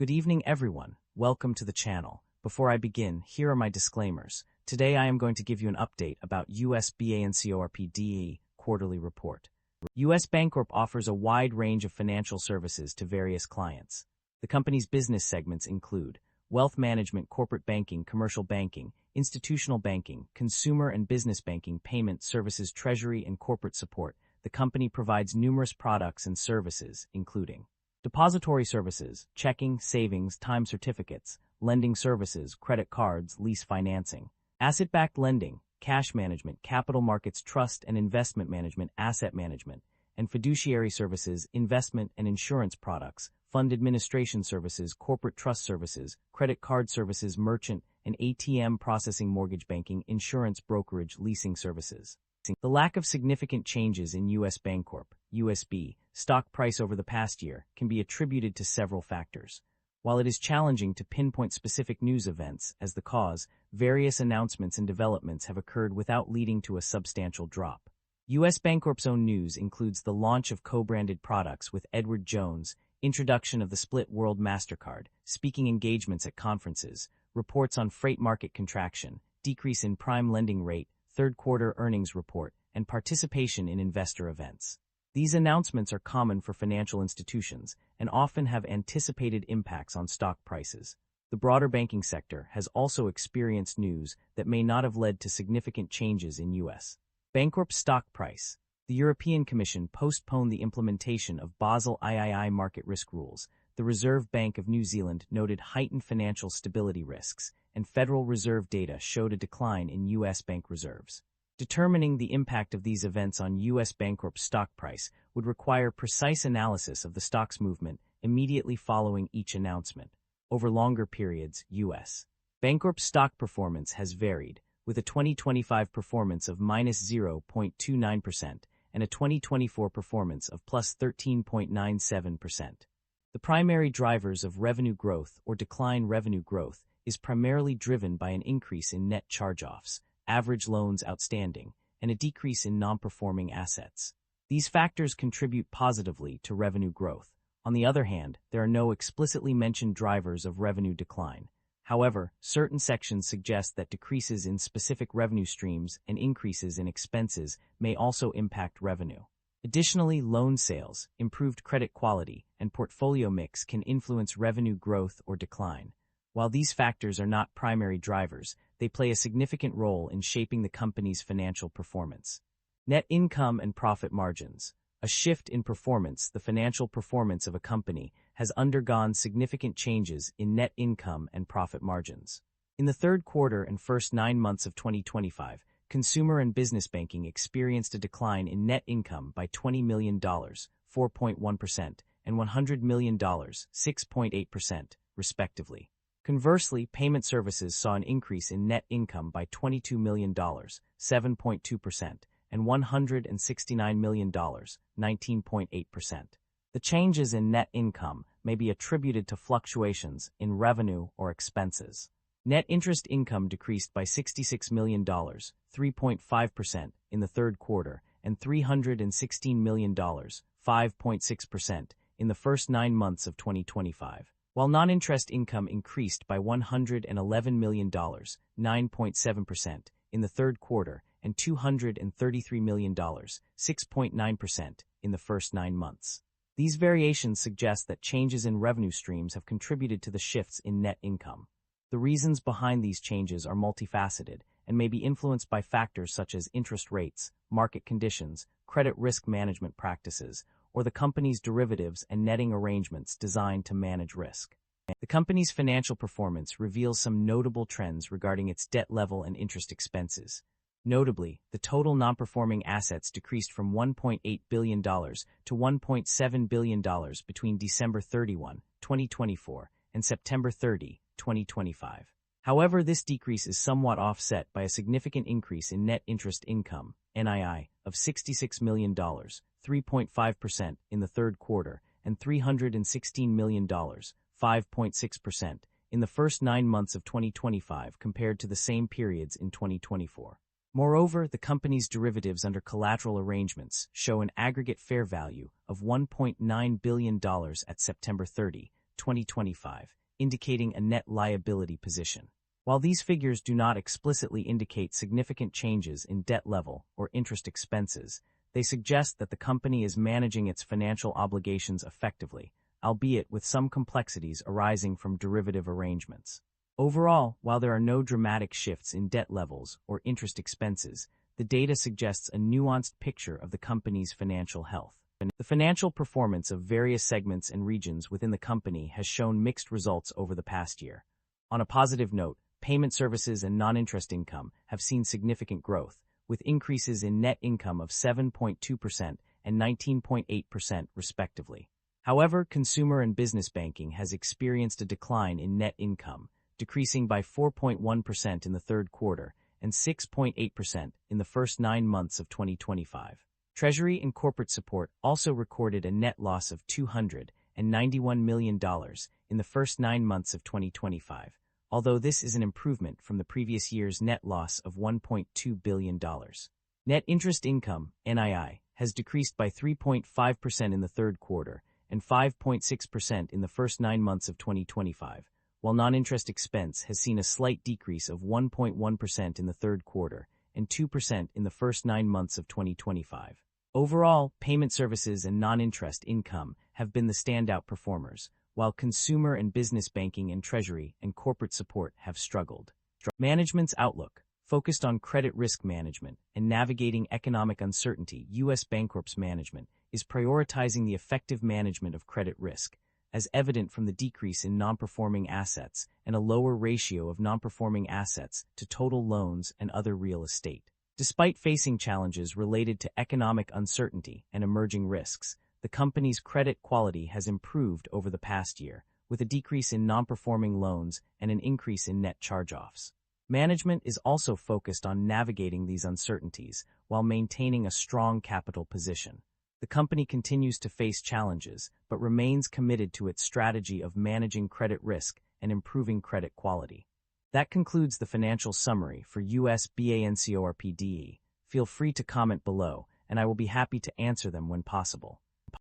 Good evening, everyone. Welcome to the channel. Before I begin, here are my disclaimers. Today I am going to give you an update about US BANCORP quarterly report. US BANCORP offers a wide range of financial services to various clients. The company's business segments include wealth management, corporate banking, commercial banking, institutional banking, consumer and business banking, payment services, treasury, and corporate support. The company provides numerous products and services, including depository services, checking, savings, time certificates, lending services, credit cards, lease financing, asset-backed lending, cash management, capital markets, trust and investment management, asset management, and fiduciary services, investment and insurance products, fund administration services, corporate trust services, credit card services, merchant and ATM processing, mortgage banking, insurance brokerage, leasing services. The lack of significant changes in US BANCORP, USB, stock price over the past year can be attributed to several factors. While it is challenging to pinpoint specific news events as the cause, various announcements and developments have occurred without leading to a substantial drop. US BANCORP's own news includes the launch of co-branded products with Edward Jones, introduction of the Split World MasterCard, speaking engagements at conferences, reports on freight market contraction, decrease in prime lending rate, third-quarter earnings report, and participation in investor events. These announcements are common for financial institutions and often have anticipated impacts on stock prices. The broader banking sector has also experienced news that may not have led to significant changes in US BANCORP's stock price. The European Commission postponed the implementation of Basel III market risk rules. The Reserve Bank of New Zealand noted heightened financial stability risks, and Federal Reserve data showed a decline in U.S. bank reserves. Determining the impact of these events on US BANCORP's stock price would require precise analysis of the stock's movement immediately following each announcement. Over longer periods, US BANCORP's stock performance has varied, with a 2025 performance of -0.29% and a 2024 performance of +13.97%. The primary drivers of revenue growth or decline. Revenue growth is primarily driven by an increase in net charge-offs, average loans outstanding, and a decrease in non-performing assets. These factors contribute positively to revenue growth. On the other hand, there are no explicitly mentioned drivers of revenue decline. However, certain sections suggest that decreases in specific revenue streams and increases in expenses may also impact revenue. Additionally, loan sales, improved credit quality, and portfolio mix can influence revenue growth or decline. While these factors are not primary drivers, they play a significant role in shaping the company's financial performance. Net income and profit margins. A shift in performance. The financial performance of a company has undergone significant changes in net income and profit margins. In the third quarter and first 9 months of 2025, consumer and business banking experienced a decline in net income by $20 million, 4.1%, and $100 million, 6.8%, respectively. Conversely, payment services saw an increase in net income by $22 million, 7.2%, and $169 million, 19.8%. The changes in net income may be attributed to fluctuations in revenue or expenses. Net interest income decreased by $66 million, 3.5%, in the third quarter, and $316 million, 5.6%, in the first 9 months of 2025. While non-interest income increased by $111 million, 9.7%, in the third quarter, and $233 million, 6.9%, in the first 9 months. These variations suggest that changes in revenue streams have contributed to the shifts in net income. The reasons behind these changes are multifaceted and may be influenced by factors such as interest rates, market conditions, credit risk management practices, or the company's derivatives and netting arrangements designed to manage risk. The company's financial performance reveals some notable trends regarding its debt level and interest expenses. Notably, the total non-performing assets decreased from $1.8 billion to $1.7 billion between December 31, 2024, and September 30, 2025. However, this decrease is somewhat offset by a significant increase in net interest income, NII, of $66 million, 3.5%, in the third quarter, and $316 million, 5.6%, in the first 9 months of 2025 compared to the same periods in 2024. Moreover, the company's derivatives under collateral arrangements show an aggregate fair value of $1.9 billion at September 30, 2025, indicating a net liability position. While these figures do not explicitly indicate significant changes in debt level or interest expenses, they suggest that the company is managing its financial obligations effectively, albeit with some complexities arising from derivative arrangements. Overall, while there are no dramatic shifts in debt levels or interest expenses, the data suggests a nuanced picture of the company's financial health. The financial performance of various segments and regions within the company has shown mixed results over the past year. On a positive note, payment services and non-interest income have seen significant growth, with increases in net income of 7.2% and 19.8% respectively. However, consumer and business banking has experienced a decline in net income, decreasing by 4.1% in the third quarter and 6.8% in the first 9 months of 2025. Treasury and corporate support also recorded a net loss of $291 million in the first 9 months of 2025, although this is an improvement from the previous year's net loss of $1.2 billion. Net interest income, NII, has decreased by 3.5% in the third quarter and 5.6% in the first 9 months of 2025, while non-interest expense has seen a slight decrease of 1.1% in the third quarter and 2% in the first 9 months of 2025. Overall, payment services and non-interest income have been the standout performers, while consumer and business banking and treasury and corporate support have struggled. Management's outlook, focused on credit risk management and navigating economic uncertainty. US BANCORP's management is prioritizing the effective management of credit risk, as evident from the decrease in non-performing assets and a lower ratio of non-performing assets to total loans and other real estate. Despite facing challenges related to economic uncertainty and emerging risks, the company's credit quality has improved over the past year, with a decrease in non-performing loans and an increase in net charge-offs. Management is also focused on navigating these uncertainties while maintaining a strong capital position. The company continues to face challenges, but remains committed to its strategy of managing credit risk and improving credit quality. That concludes the financial summary for US BANCORP. Feel free to comment below, and I will be happy to answer them when possible.